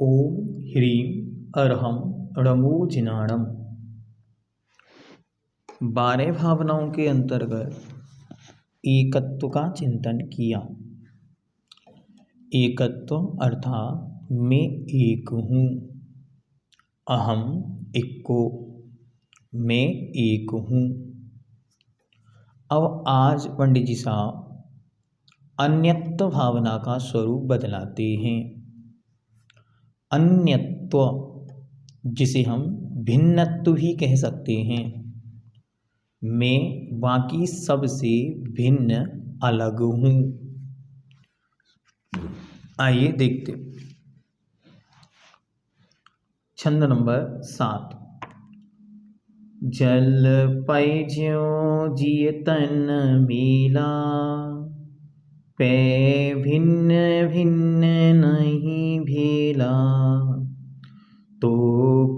ओम ह्रीं अरहं णमोजिनाणम। 12 भावनाओं के अंतर्गत एकत्व का चिंतन किया। एकत्व अर्थात मैं एक हूँ, अहम इक्को, मैं एक हूँ। अब आज पंडित जी साहब अन्यत्व भावना का स्वरूप बदलाते हैं। अन्यत्व जिसे हम भिन्नत्व भी कह सकते हैं। मैं बाकी सब से भिन्न अलग हूँ। आइए देखते। छंद नंबर 7। जल पै ज्यों जिय तन मेला, पै भिन्न भिन्न नहीं भेला। तो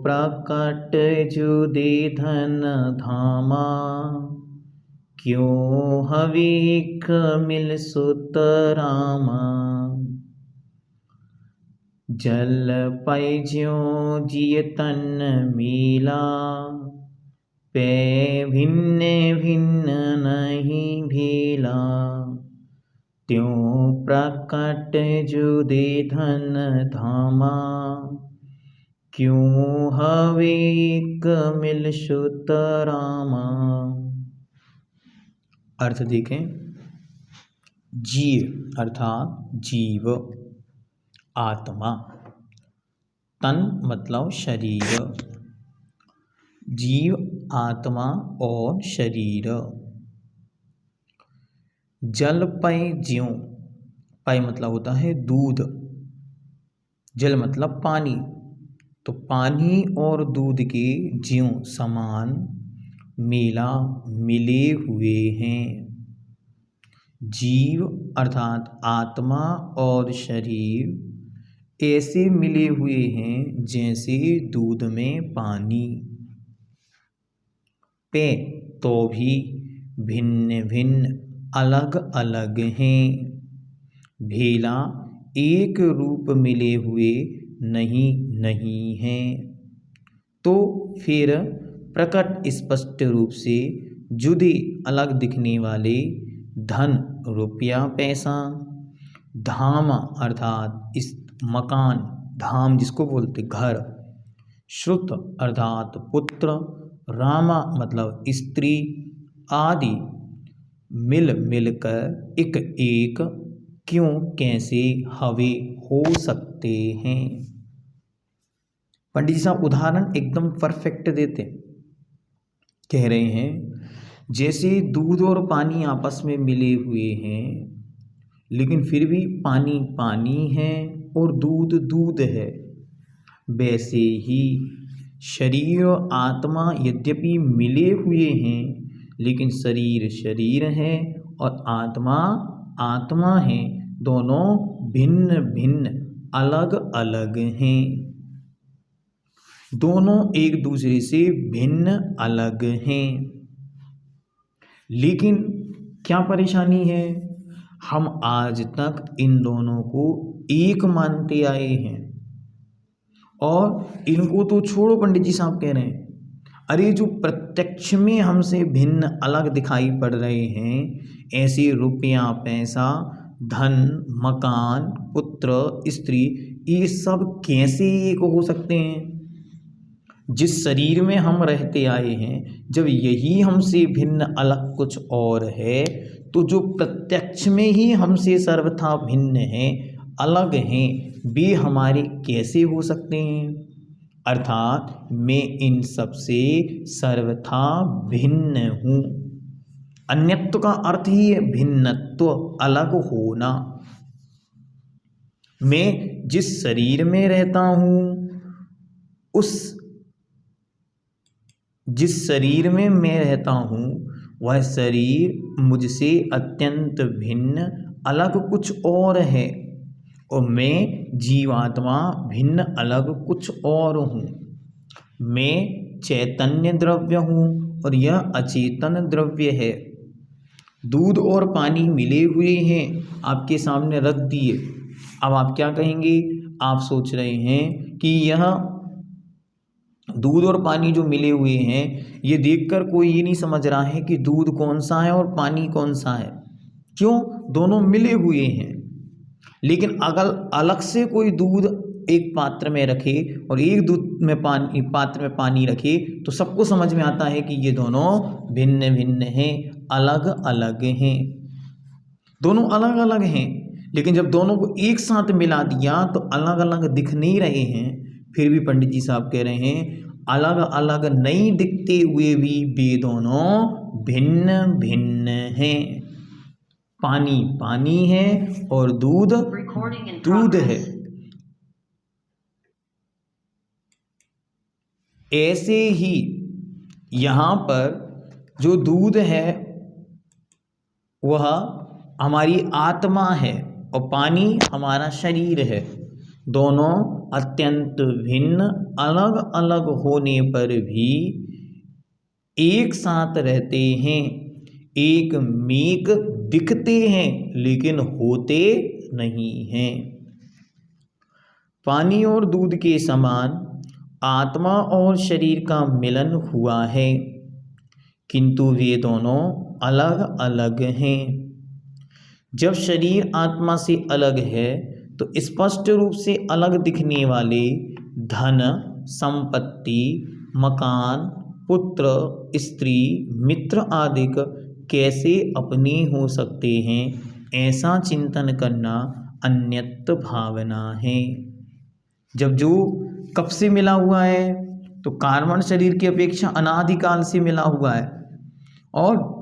प्रकट जुदे धन धामा, क्यों हवीक मिल सुत रामा। जल पै ज्यों जिय तन मेला, पै भिन्न भिन्न नहीं भेला। त्यों प्रकट जुदे धन धामा, क्यों हवे एक मिल सुत रामा। अर्थ देखें। जीव अर्थात जीव, आत्मा, तन मतलब शरीर, जीव, आत्मा और शरीर। जल पै ज्यों, पै मतलब होता है दूध, जल मतलब पानी, तो पानी और दूध के ज्यों समान मेला मिले हुए हैं। जीव अर्थात आत्मा और शरीर ऐसे मिले हुए हैं जैसे दूध में पानी। पे तो भी भिन्न भिन्न अलग अलग हैं। भेला एक रूप मिले हुए नहीं हैं। तो फिर प्रकट स्पष्ट रूप से जुदे अलग दिखने वाले धन रुपया पैसा, धाम अर्थात इस मकान, धाम जिसको बोलते घर, श्रुत अर्थात पुत्र, रामा मतलब स्त्री आदि मिल मिलकर एक एक क्यों कैसे हवे हो सकते हैं। पंडित जी साहब उदाहरण एकदम परफेक्ट देते। कह रहे हैं जैसे दूध और पानी आपस में मिले हुए हैं, लेकिन फिर भी पानी पानी है और दूध दूध है, वैसे ही शरीर और आत्मा यद्यपि मिले हुए हैं, लेकिन शरीर शरीर है और आत्मा आत्मा है। दोनों भिन्न भिन्न अलग अलग हैं। दोनों एक दूसरे से भिन्न अलग हैं। लेकिन क्या परेशानी है, हम आज तक इन दोनों को एक मानते आए हैं। और इनको तो छोड़ो, पंडित जी साहब कह रहे हैं अरे जो प्रत्यक्ष में हमसे भिन्न अलग दिखाई पड़ रहे हैं, ऐसे रुपया पैसा, धन, मकान, पुत्र, स्त्री, ये सब कैसे एक हो सकते हैं। जिस शरीर में हम रहते आए हैं, जब यही हमसे भिन्न अलग कुछ और है, तो जो प्रत्यक्ष में ही हमसे सर्वथा भिन्न है, अलग हैं, वे हमारे कैसे हो सकते हैं। अर्थात मैं इन सब से सर्वथा भिन्न हूँ। अन्यत्व का अर्थ ही है भिन्नत्व, अलग होना। मैं जिस शरीर में रहता हूँ, जिस शरीर में मैं रहता हूँ, वह शरीर मुझसे अत्यंत भिन्न अलग कुछ और है, और मैं जीवात्मा भिन्न अलग कुछ और हूँ। मैं चैतन्य द्रव्य हूँ और यह अचेतन द्रव्य है। दूध और पानी मिले हुए हैं, आपके सामने रख दिए। अब आप क्या कहेंगे, आप सोच रहे हैं कि यह दूध और पानी जो मिले हुए हैं, ये देखकर कोई ये नहीं समझ रहा है कि दूध कौन सा है और पानी कौन सा है। क्यों? दोनों मिले हुए हैं। लेकिन अगर अलग से कोई दूध एक पात्र में रखे और एक दूध में पानी पात्र में पानी रखे तो सबको समझ में आता है कि ये दोनों भिन्न भिन्न हैं, अलग अलग हैं, दोनों अलग अलग हैं। लेकिन जब दोनों को एक साथ मिला दिया तो अलग अलग दिख नहीं रहे हैं। फिर भी पंडित जी साहब कह रहे हैं अलग अलग नहीं दिखते हुए भी वे दोनों भिन्न भिन्न हैं। पानी पानी है और दूध दूध है। ऐसे ही यहाँ पर जो दूध है वह हमारी आत्मा है और पानी हमारा शरीर है। दोनों अत्यंत भिन्न अलग अलग होने पर भी एक साथ रहते हैं, एक मेक दिखते हैं लेकिन होते नहीं हैं। पानी और दूध के समान आत्मा और शरीर का मिलन हुआ है, किंतु वे दोनों अलग अलग हैं। जब शरीर आत्मा से अलग है तो स्पष्ट रूप से अलग दिखने वाले धन, संपत्ति, मकान, पुत्र, स्त्री, मित्र आदि कैसे अपने हो सकते हैं, ऐसा चिंतन करना अन्यत भावना है। जब जो कब से मिला हुआ है तो कार्बन शरीर की अपेक्षा अनादिकाल से मिला हुआ है, और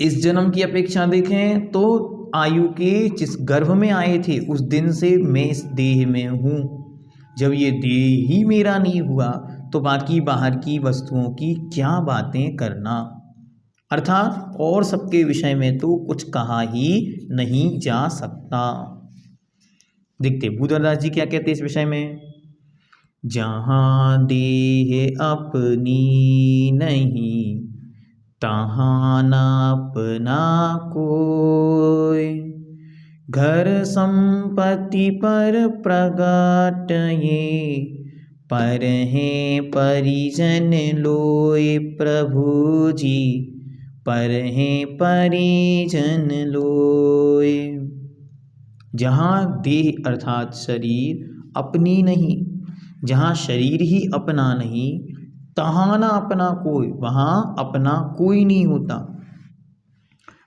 इस जन्म की अपेक्षा देखें तो आयु के जिस गर्भ में आए थे उस दिन से मैं इस देह में हूँ। जब ये देह ही मेरा नहीं हुआ तो बाकी बाहर की वस्तुओं की क्या बातें करना, अर्थात और सबके विषय में तो कुछ कहा ही नहीं जा सकता। देखते भूधरदास जी क्या कहते हैं इस विषय में। जहाँ देह अपनी नहीं तहाँ न अपना कोई, घर संपत्ति पर प्रगट ये पर हैं परिजन लोय प्रभु जी, पर हैं परिजन लोय। जहाँ देह अर्थात शरीर अपनी नहीं, जहाँ शरीर ही अपना नहीं तहाँ ना अपना कोई, वहाँ अपना कोई नहीं होता।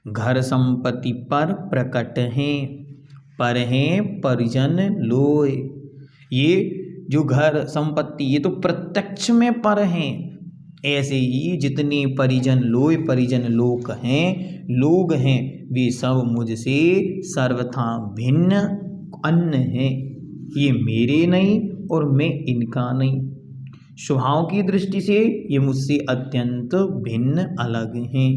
घर संपत्ति पर प्रकट हैं, पर हैं परिजन लोय। ये जो घर संपत्ति ये तो प्रत्यक्ष में पर हैं, ऐसे ही जितने परिजन लोय परिजन लोक हैं, लोग हैं, वे सब मुझसे सर्वथा भिन्न अन्य हैं। ये मेरे नहीं और मैं इनका नहीं। स्वभाव की दृष्टि से ये मुझसे अत्यंत भिन्न अलग हैं।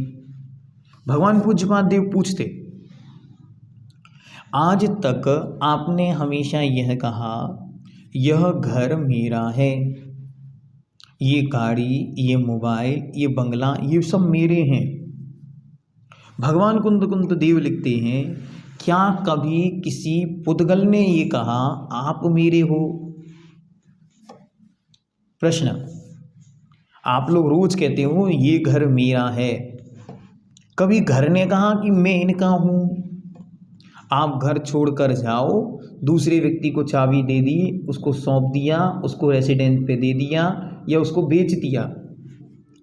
भगवान पूज्यपाद देव पूछते, आज तक आपने हमेशा यह कहा यह घर मेरा है, ये गाड़ी, ये मोबाइल, ये बंगला, ये सब मेरे हैं। भगवान कुंद देव लिखते हैं, क्या कभी किसी पुद्गल ने ये कहा आप मेरे हो? प्रश्न, आप लोग रोज कहते हो ये घर मेरा है, कभी घर ने कहा कि मैं इनका हूँ? आप घर छोड़कर जाओ, दूसरे व्यक्ति को चाबी दे दी, उसको सौंप दिया, उसको रेसिडेंट पे दे दिया या उसको बेच दिया,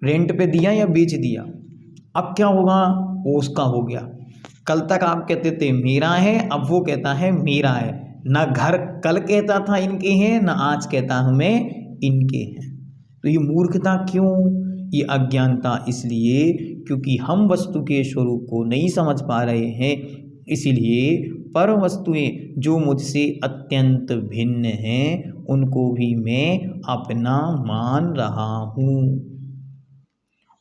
रेंट पे दिया या बेच दिया, अब क्या होगा? वो उसका हो गया। कल तक आप कहते थे मेरा है, अब वो कहता है मेरा है। ना घर कल कहता था इनके हैं, ना आज कहता हूँ मैं इनके हैं। तो ये मूर्खता क्यों? ये अज्ञानता इसलिए क्योंकि हम वस्तु के स्वरूप को नहीं समझ पा रहे हैं। इसीलिए पर वस्तुएं जो मुझसे अत्यंत भिन्न हैं उनको भी मैं अपना मान रहा हूँ,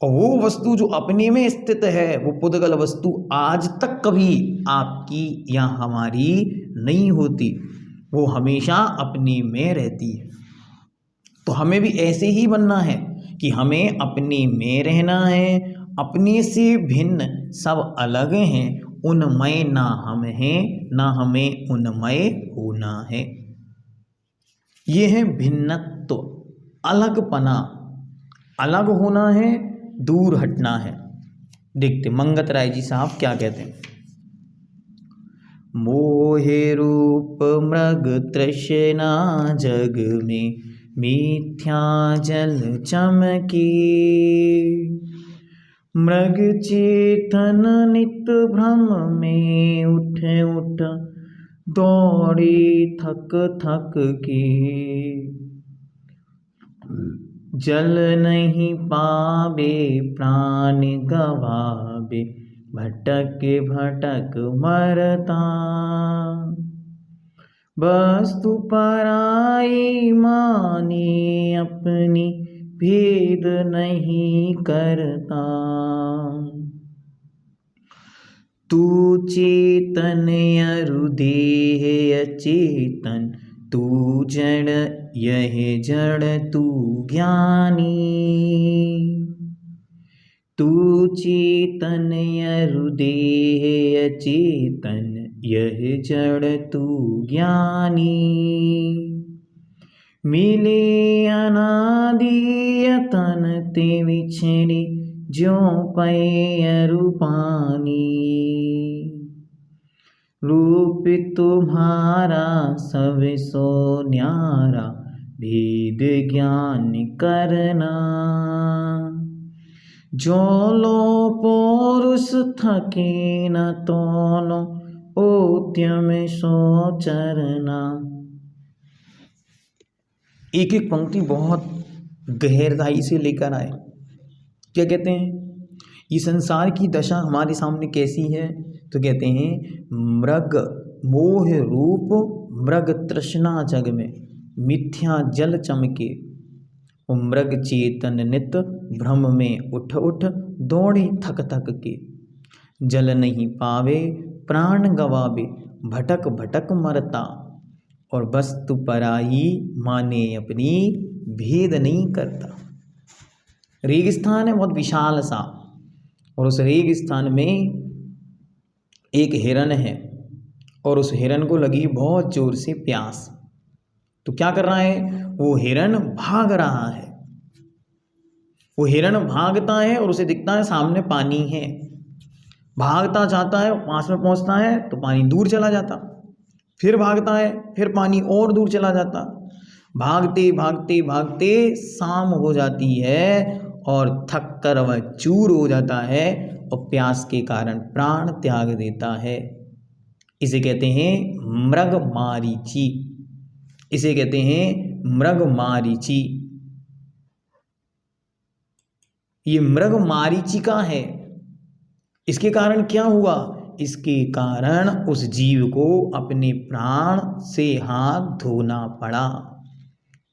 और वो वस्तु जो अपने में स्थित है वो पुद्गल वस्तु आज तक कभी आपकी या हमारी नहीं होती, वो हमेशा अपने में रहती है। तो हमें भी ऐसे ही बनना है कि हमें अपने में रहना है। अपने से भिन्न सब अलग हैं, उन्मय ना हम हैं, ना हमें उन्मय होना है। ये है भिन्नत्व, अलगपना, अलग होना है, दूर हटना है। देखते मंगत राय जी साहब क्या कहते हैं। मोहे रूप मृग तृष्णा जग में मिथ्या जल चमकी, मृग चेतन नित भ्रम में उठ उठ दौड़े थक थक के, जल नहीं पावे प्राण गवावे भटक भटक मरता, वस्तु पराई माने अपनी भेद नहीं करता, तू चेतन अरु देह अचेतन, तू जड़ यह जड़ तू ज्ञानी, तू चेतन अरु देह अचेतन, यह जड़ तू ज्ञानी, मिले अनादि यतन ते विछड़ी ज्यों पै अरु पानी, रूप तुम्हारा सब सो न्यारा भेद ज्ञान करना, जो लो पौरुष थके न तोनो ओद्यम सो चरना। एक एक पंक्ति बहुत गहराई से लेकर आए। क्या कहते हैं, ये संसार की दशा हमारे सामने कैसी है, तो कहते हैं मृग मोह रूप मृग तृष्णा जग में मिथ्या जल चमके, मृग चेतन नित भ्रम में उठ उठ दौड़े थक थक के, जल नहीं पावे प्राण गवावे भटक भटक मरता, और वस्तु पराई माने अपनी भेद नहीं करता। रेगिस्तान है बहुत विशाल सा, और उस रेगिस्तान में एक हिरन है, और उस हिरन को लगी बहुत जोर से प्यास। तो क्या कर रहा है, वो हिरन भाग रहा है। वो हिरन भागता है और उसे दिखता है सामने पानी है, भागता जाता है, पास में पहुंचता है तो पानी दूर चला जाता, फिर भागता है, फिर पानी और दूर चला जाता, भागते भागते भागते शाम हो जाती है और थक कर वह चूर हो जाता है और प्यास के कारण प्राण त्याग देता है। इसे कहते हैं मृग मारीची, इसे कहते हैं मृग मारीची। ये मृग मारीचिका है। इसके कारण क्या हुआ, इसके कारण उस जीव को अपने प्राण से हाथ धोना पड़ा।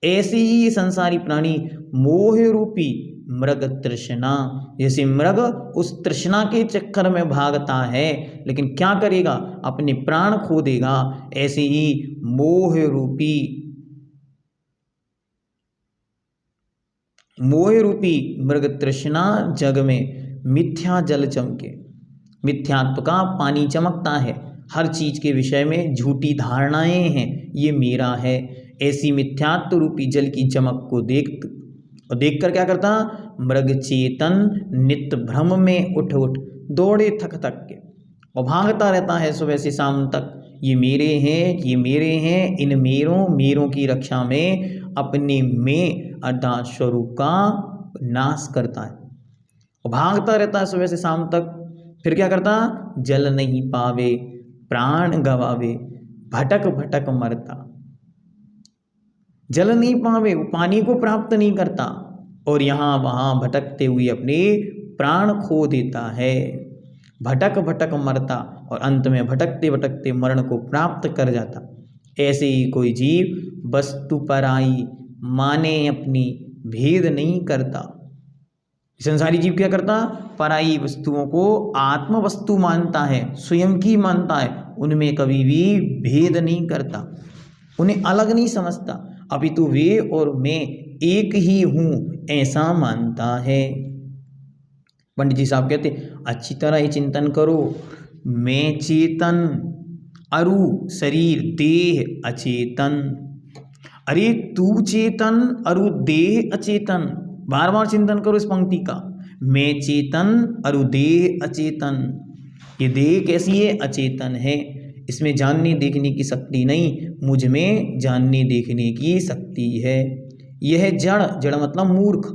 ऐसे ही ये संसारी प्राणी मोह रूपी मृग तृष्णा, जैसे मृग उस तृष्णा के चक्कर में भागता है लेकिन क्या करेगा, अपने प्राण खो देगा, ऐसे ही मोह रूपी मृग तृष्णा जग में मिथ्या जल चमके। मिथ्यात्व का पानी चमकता है, हर चीज के विषय में झूठी धारणाएं हैं, ये मेरा है। ऐसी मिथ्यात्व रूपी जल की चमक को देखकर क्या करता, मृग चेतन नित्य भ्रम में उठ उठ दौड़े थक थक के, और भागता रहता है सुबह से शाम तक, ये मेरे हैं, ये मेरे हैं। इन मेरों की रक्षा में अपने में अर्थात स्वरूप का नाश करता है, और भागता रहता है सुबह से शाम तक। फिर क्या करता, जल नहीं पावे प्राण गवावे भटक भटक मरता। जल नहीं पावे, वो पानी को प्राप्त नहीं करता, और यहाँ वहाँ भटकते हुए अपने प्राण खो देता है, भटक भटक मरता, और अंत में भटकते भटकते मरण को प्राप्त कर जाता। ऐसे ही कोई जीव वस्तु पराई माने अपनी भेद नहीं करता। संसारी जीव क्या करता, पराई वस्तुओं को आत्म वस्तु मानता है, स्वयं की मानता है, उनमें कभी भी भेद नहीं करता, उन्हें अलग नहीं समझता, अपितु वे और मैं एक ही हूँ ऐसा मानता है। पंडित जी साहब कहते अच्छी तरह ये चिंतन करो मैं चेतन, अरु शरीर देह अचेतन। अरे तू चेतन अरु देह अचेतन, बार बार चिंतन करो इस पंक्ति का। मैं चेतन अरु देह अचेतन, ये देह कैसी है? अचेतन है, इसमें जानने देखने की शक्ति नहीं, मुझ में जानने देखने की शक्ति है। यह जड़, जड़ मतलब मूर्ख,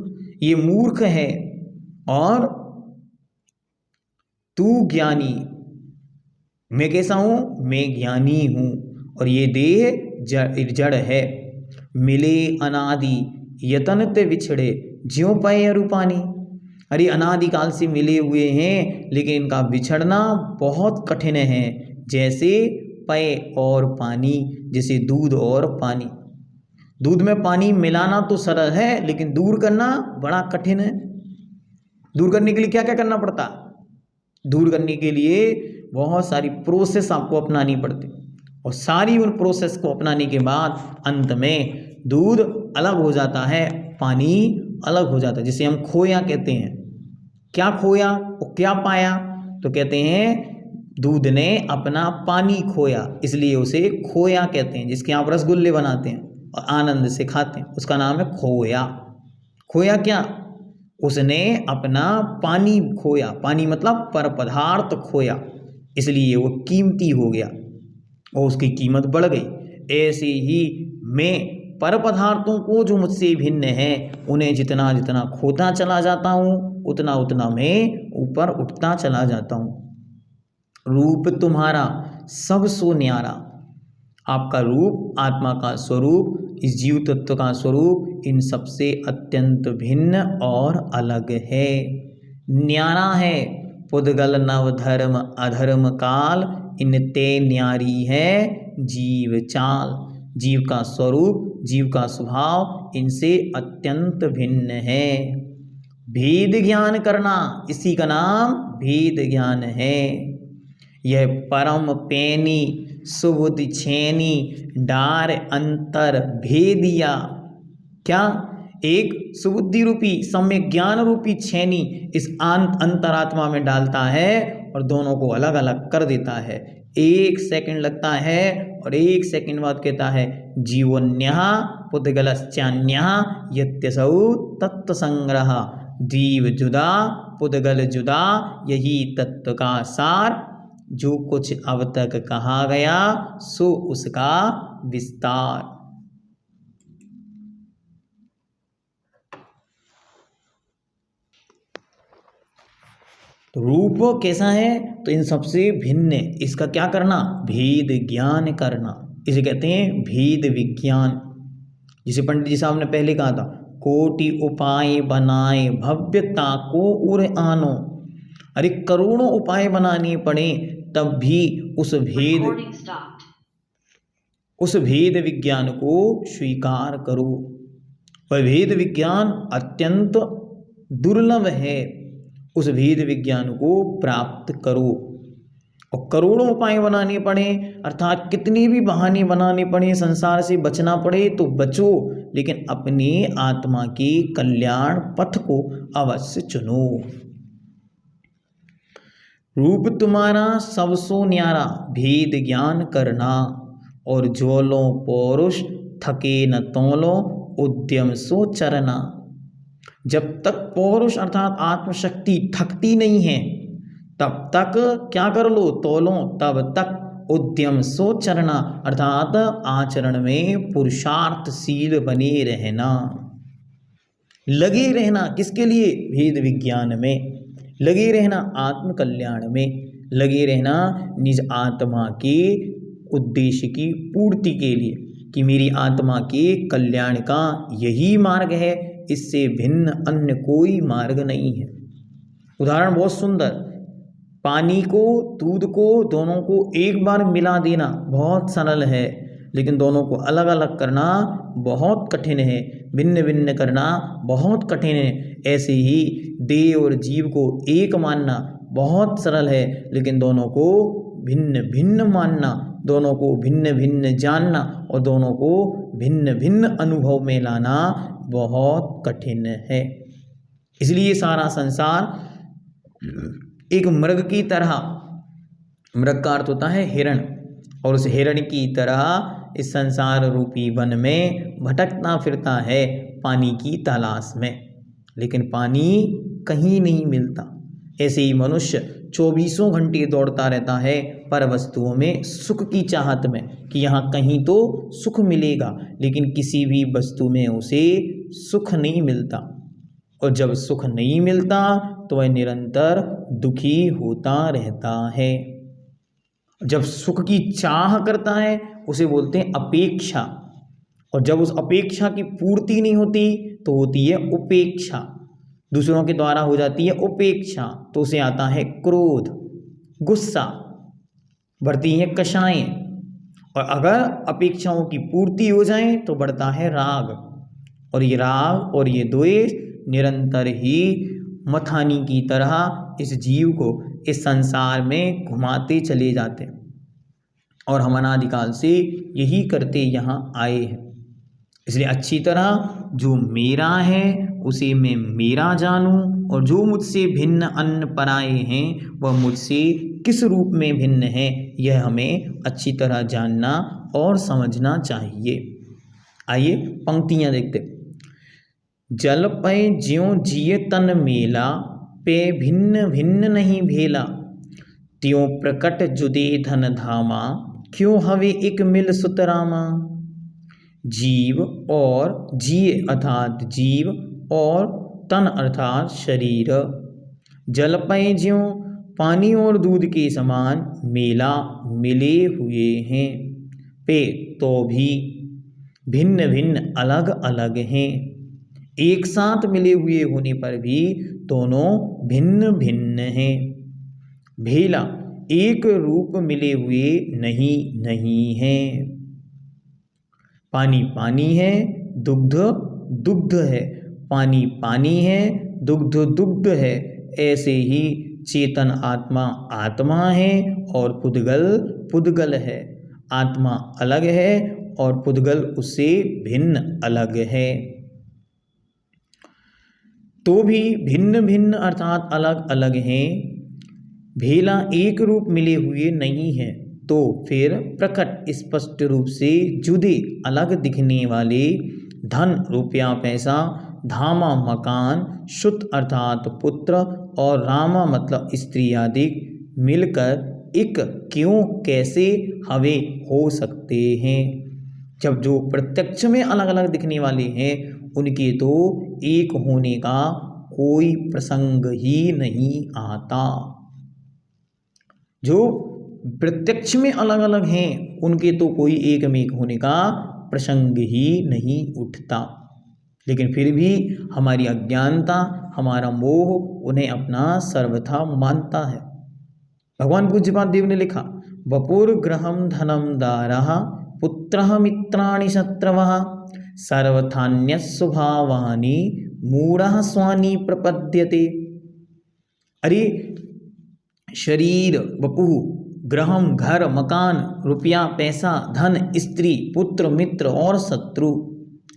ये मूर्ख है। और तू ज्ञानी, मैं कैसा हूं? मैं ज्ञानी हूं। और ये देह जड़ है। मिले अनादि यतन ते विछड़े, ज्यों पए अरूपानी। अरे अनादिकाल से मिले हुए हैं, लेकिन इनका बिछड़ना बहुत कठिन है। जैसे पेय और पानी, जैसे दूध और पानी। दूध में पानी मिलाना तो सरल है, लेकिन दूर करना बड़ा कठिन है। दूर करने के लिए क्या क्या करना पड़ता? दूर करने के लिए बहुत सारी प्रोसेस आपको अपनानी पड़ती, और सारी उन प्रोसेस को अपनाने के बाद अंत में दूध अलग हो जाता है, पानी अलग हो जाता है, जिसे हम खोया कहते हैं। क्या खोया और क्या पाया? तो कहते हैं दूध ने अपना पानी खोया, इसलिए उसे खोया कहते हैं। जिसके आप रसगुल्ले बनाते हैं और आनंद से खाते हैं, उसका नाम है खोया। खोया क्या? उसने अपना पानी खोया, पानी मतलब पर पदार्थ खोया, इसलिए वो कीमती हो गया और उसकी कीमत बढ़ गई। ऐसे ही मैं पर पदार्थों को जो मुझसे भिन्न है, उन्हें जितना जितना खोता चला जाता हूँ, उतना उतना मैं ऊपर उठता चला जाता हूँ। रूप तुम्हारा सब सो न्यारा, आपका रूप, आत्मा का स्वरूप, इस जीव तत्व का स्वरूप इन सबसे अत्यंत भिन्न और अलग है, न्यारा है। पुद्गल नव धर्म अधर्म काल, इनते न्यारी है जीव चाल। जीव का स्वरूप, जीव का स्वभाव इनसे अत्यंत भिन्न है। भेद ज्ञान करना, इसी का नाम भेद ज्ञान है। यह परम पैनी सुबुद्धि छेनी, डार अंतर भेदिया। क्या? एक सुबुद्धि रूपी सम्यक ज्ञान रूपी छेनी इस अंतरात्मा में डालता है और दोनों को अलग अलग कर देता है। 1 सेकंड लगता है और 1 सेकंड बाद कहता है जीवन्यः पुद्गलश्चान्यः यत्यसौ तत्व संग्रह। जीव जुदा, पुद्गल जुदा, यही तत्व का सार। जो कुछ अब तक कहा गया सो उसका विस्तार। तो रूप कैसा है? तो इन सबसे भिन्न है। इसका क्या करना? भेद ज्ञान करना, इसे कहते हैं भेद विज्ञान। जिसे पंडित जी साहब ने पहले कहा था, कोटि उपाय बनाए भव्यता को उर आनो। अरे करोड़ों उपाय बनाने पड़े, तब भी उस भेद विज्ञान को स्वीकार करो। वह भेद विज्ञान अत्यंत दुर्लभ है, उस भेद विज्ञान को प्राप्त करो। और करोड़ों उपाय बनाने पड़े, अर्थात कितने भी बहाने बनाने पड़े, संसार से बचना पड़े तो बचो, लेकिन अपने आत्मा के कल्याण पथ को अवश्य चुनो। रूप तुम्हारा सबसो न्यारा, भेद ज्ञान करना। और ज्वलो पौरुष थके न तोलो, उद्यम सो चरना। जब तक पौरुष अर्थात आत्मशक्ति थकती नहीं है, तब तक क्या कर लो? तोलो, तब तक उद्यम सो चरना, अर्थात आचरण में पुरुषार्थशील बने रहना, लगे रहना। किसके लिए? भेद विज्ञान में लगे रहना, आत्म कल्याण में लगे रहना, निज आत्मा के उद्देश्य की पूर्ति के लिए, कि मेरी आत्मा के कल्याण का यही मार्ग है, इससे भिन्न अन्य कोई मार्ग नहीं है। उदाहरण बहुत सुंदर, पानी को, दूध को, दोनों को एक बार मिला देना बहुत सरल है, लेकिन दोनों को अलग अलग करना बहुत कठिन है, भिन्न भिन्न करना बहुत कठिन है। ऐसे ही देह और जीव को एक मानना बहुत सरल है, लेकिन दोनों को भिन्न भिन्न मानना, दोनों को भिन्न भिन्न जानना और दोनों को भिन्न भिन्न अनुभव में लाना बहुत कठिन है। इसलिए सारा संसार एक मृग की तरह मृग का अर्थ होता है हिरण, और उस हिरण की तरह इस संसार रूपी वन में भटकता फिरता है पानी की तलाश में, लेकिन पानी कहीं नहीं मिलता। ऐसे ही मनुष्य 24 घंटे दौड़ता रहता है पर वस्तुओं में सुख की चाहत में कि यहाँ कहीं तो सुख मिलेगा, लेकिन किसी भी वस्तु में उसे सुख नहीं मिलता। और जब सुख नहीं मिलता तो वह निरंतर दुखी होता रहता है। जब सुख की चाह करता है उसे बोलते हैं अपेक्षा, और जब उस अपेक्षा की पूर्ति नहीं होती तो होती है उपेक्षा, दूसरों के द्वारा हो जाती है उपेक्षा, तो उसे आता है क्रोध, गुस्सा, बढ़ती है कषायें, और अगर अपेक्षाओं की पूर्ति हो जाए तो बढ़ता है राग, और ये राग और ये द्वेष निरंतर ही मथानी की तरह इस जीव को इस संसार में घुमाते चले जाते हैं, और हम अनादिकाल से यही करते यहाँ आए हैं। इसलिए अच्छी तरह जो मेरा है उसे मैं मेरा जानूं, और जो मुझसे भिन्न अन्य पराये हैं वह मुझसे किस रूप में भिन्न है यह हमें अच्छी तरह जानना और समझना चाहिए। आइए पंक्तियाँ देखते। जल पै ज्यों जिय तन मेला, पे भिन्न भिन्न नहीं भेला, त्यों प्रकट जुदे धन धामा, क्यों हवे एक मिल सुतरामा। जीव और जिय अर्थात जीव और तन अर्थात शरीर, जल पै ज्यों पानी और दूध के समान मेला मिले हुए हैं, पे तो भी भिन्न भिन्न अलग अलग हैं, एक साथ मिले हुए होने पर भी दोनों भिन्न भिन्न हैं। भेला एक रूप मिले हुए नहीं हैं। पानी पानी है, दुग्ध दुग्ध है, पानी पानी है, दुग्ध दुग्ध है। ऐसे ही चेतन आत्मा आत्मा है और पुद्गल पुद्गल है। आत्मा अलग है और पुद्गल उससे भिन्न अलग है। तो भी भिन्न भिन्न अर्थात अलग अलग हैं। भेला एक रूप मिले हुए नहीं है, तो फिर प्रकट स्पष्ट रूप से जुदे अलग दिखने वाले धन रुपया पैसा, धामा मकान, सुत अर्थात पुत्र और रामा मतलब स्त्री आदि मिलकर एक क्यों कैसे हवे हो सकते हैं। जब जो प्रत्यक्ष में अलग अलग दिखने वाले हैं उनके तो एक होने का कोई प्रसंग ही नहीं आता। जो प्रत्यक्ष में अलग अलग हैं उनके तो कोई एक में एक होने का प्रसंग ही नहीं उठता, लेकिन फिर भी हमारी अज्ञानता हमारा मोह उन्हें अपना सर्वथा मानता है। भगवान पूज्यपाद देव ने लिखा, वपुर ग्रहम धनम दारः पुत्रः मित्राणि शत्रवः सर्वथान्य स्वभावानि मूढ़ः स्वानि प्रपद्यते। अरे शरीर, वपुः, ग्रहम घर मकान, रुपया पैसा, धन, स्त्री, पुत्र, मित्र और शत्रु,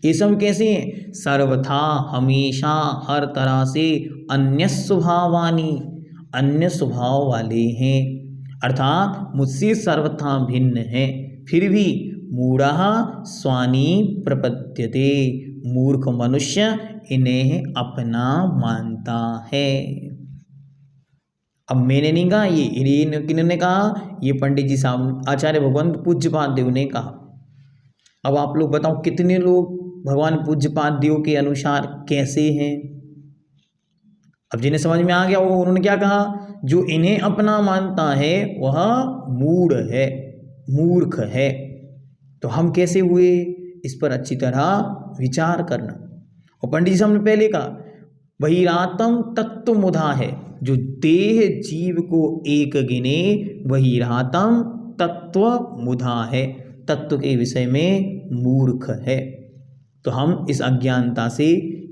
ये सब कैसे हैं? सर्वथा हमेशा हर तरह से अन्य स्वभावानी अन्य स्वभाव वाले हैं, अर्थात मुझसे सर्वथा भिन्न है। फिर भी मूढ़ः स्वानि प्रपद्यते, मूर्ख मनुष्य इन्हें अपना मानता है। अब मैंने नहीं कहा, ये किन्होंने कहा? ये पंडित जी साहब आचार्य भगवान पूज्यपाद देव ने कहा। अब आप लोग बताओ कितने लोग भगवान पूज्यपाद देव के अनुसार कैसे हैं? अब जिन्हें समझ में आ गया वो उन्होंने क्या कहा? जो इन्हें अपना मानता है वह मूढ़ है, मूर्ख है। तो हम कैसे हुए इस पर अच्छी तरह विचार करना। और पंडित जी साहब ने पहले कहा बहिरातम तत्व मुधा है, जो देह जीव को एक गिने वही रातम तत्व मुधा है, तत्व के विषय में मूर्ख है। तो हम इस अज्ञानता से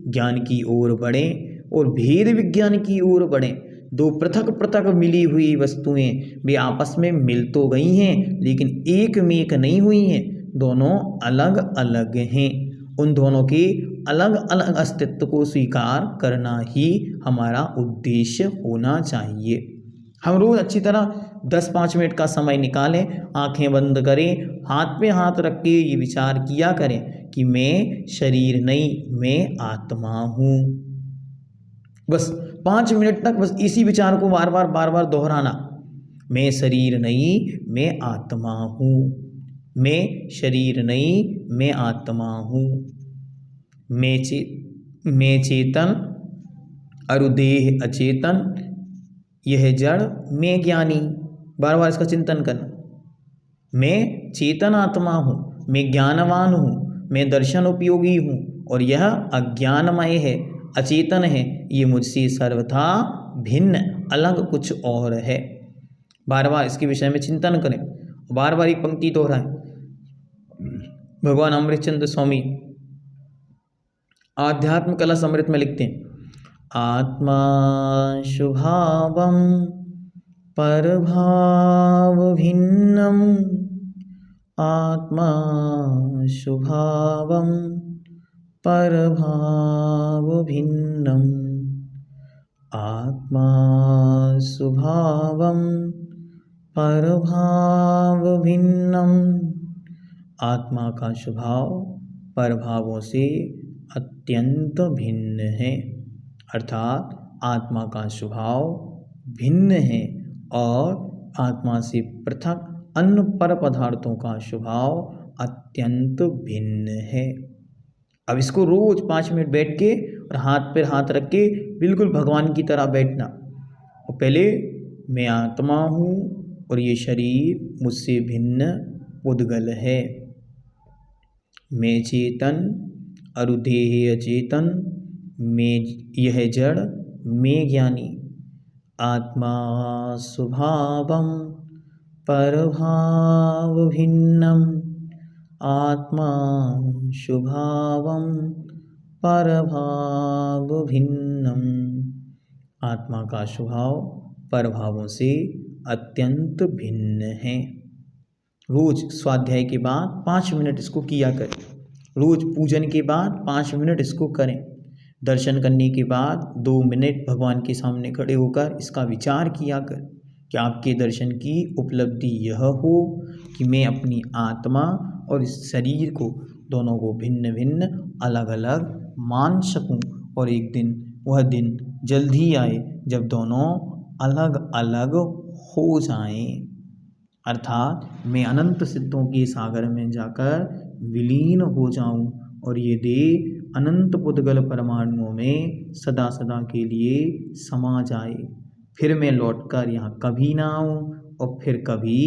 ज्ञान की ओर बढ़ें और भेद विज्ञान की ओर बढ़ें। दो पृथक पृथक मिली हुई वस्तुएं वे आपस में मिल तो गई हैं लेकिन एक में एक नहीं हुई हैं, दोनों अलग अलग हैं। उन दोनों के अलग अलग अस्तित्व को स्वीकार करना ही हमारा उद्देश्य होना चाहिए। हम रोज़ अच्छी तरह 10-5 मिनट का समय निकालें, आंखें बंद करें, हाथ पे हाथ रख के ये विचार किया करें कि मैं शरीर नहीं, मैं आत्मा हूँ। बस 5 मिनट तक बस इसी विचार को बार बार दोहराना। मैं शरीर नहीं, मैं आत्मा हूँ। मैं शरीर नहीं, मैं आत्मा हूँ। मैं चेतन अरु देह अचेतन, यह जड़ मैं ज्ञानी। बार बार इसका चिंतन करना। मैं चेतन आत्मा हूँ, मैं ज्ञानवान हूँ, मैं दर्शन उपयोगी हूँ और यह अज्ञानमय है, अचेतन है, ये मुझसे सर्वथा भिन्न अलग कुछ और है। बार बार इसके विषय में चिंतन करें। बार बार एक पंक्ति दोहराएं। भगवान अमृतचंद्र स्वामी आध्यात्म कला समृत में लिखते हैं, आत्मा शुभावं परभाव भिन्नम, आत्मा शुभावं परभाव भिन्नम, आत्मा शुभावं परभाव भिन्नम। आत्मा का स्वभाव परभावों से अत्यंत भिन्न है, अर्थात आत्मा का स्वभाव भिन्न है और आत्मा से पृथक अन्य पर पदार्थों का स्वभाव अत्यंत भिन्न है। अब इसको रोज 5 मिनट बैठ के और हाथ पर हाथ रख के बिल्कुल भगवान की तरह बैठना। और पहले मैं आत्मा हूँ और ये शरीर मुझसे भिन्न उद्गल है। मैं चेतन अरु देह अचेतन, मैं यह जड़ मैं ज्ञानी। आत्मा स्वभावं परभाव भिन्नम, आत्मा स्वभावं परभाव भिन्नम। आत्मा का स्वभाव परभावों से अत्यंत भिन्न है। रोज स्वाध्याय के बाद 5 मिनट इसको किया करें। रोज पूजन के बाद 5 मिनट इसको करें। दर्शन करने के बाद 2 मिनट भगवान के सामने खड़े होकर इसका विचार किया कर कि आपके दर्शन की उपलब्धि यह हो कि मैं अपनी आत्मा और इस शरीर को दोनों को भिन्न भिन्न अलग अलग मान सकूं और एक दिन वह दिन जल्द ही आए जब दोनों अलग अलग हो जाएं, अर्थात मैं अनंत सिद्धों के सागर में जाकर विलीन हो जाऊं और ये देह अनंत पुद्गल परमाणुओं में सदा सदा के लिए समा जाए। फिर मैं लौटकर यहाँ कभी ना आऊँ और फिर कभी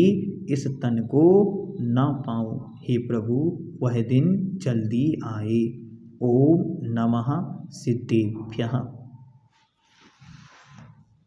इस तन को ना पाऊँ। हे प्रभु, वह दिन जल्दी आए। ओम नमः सिद्धेभ्यः।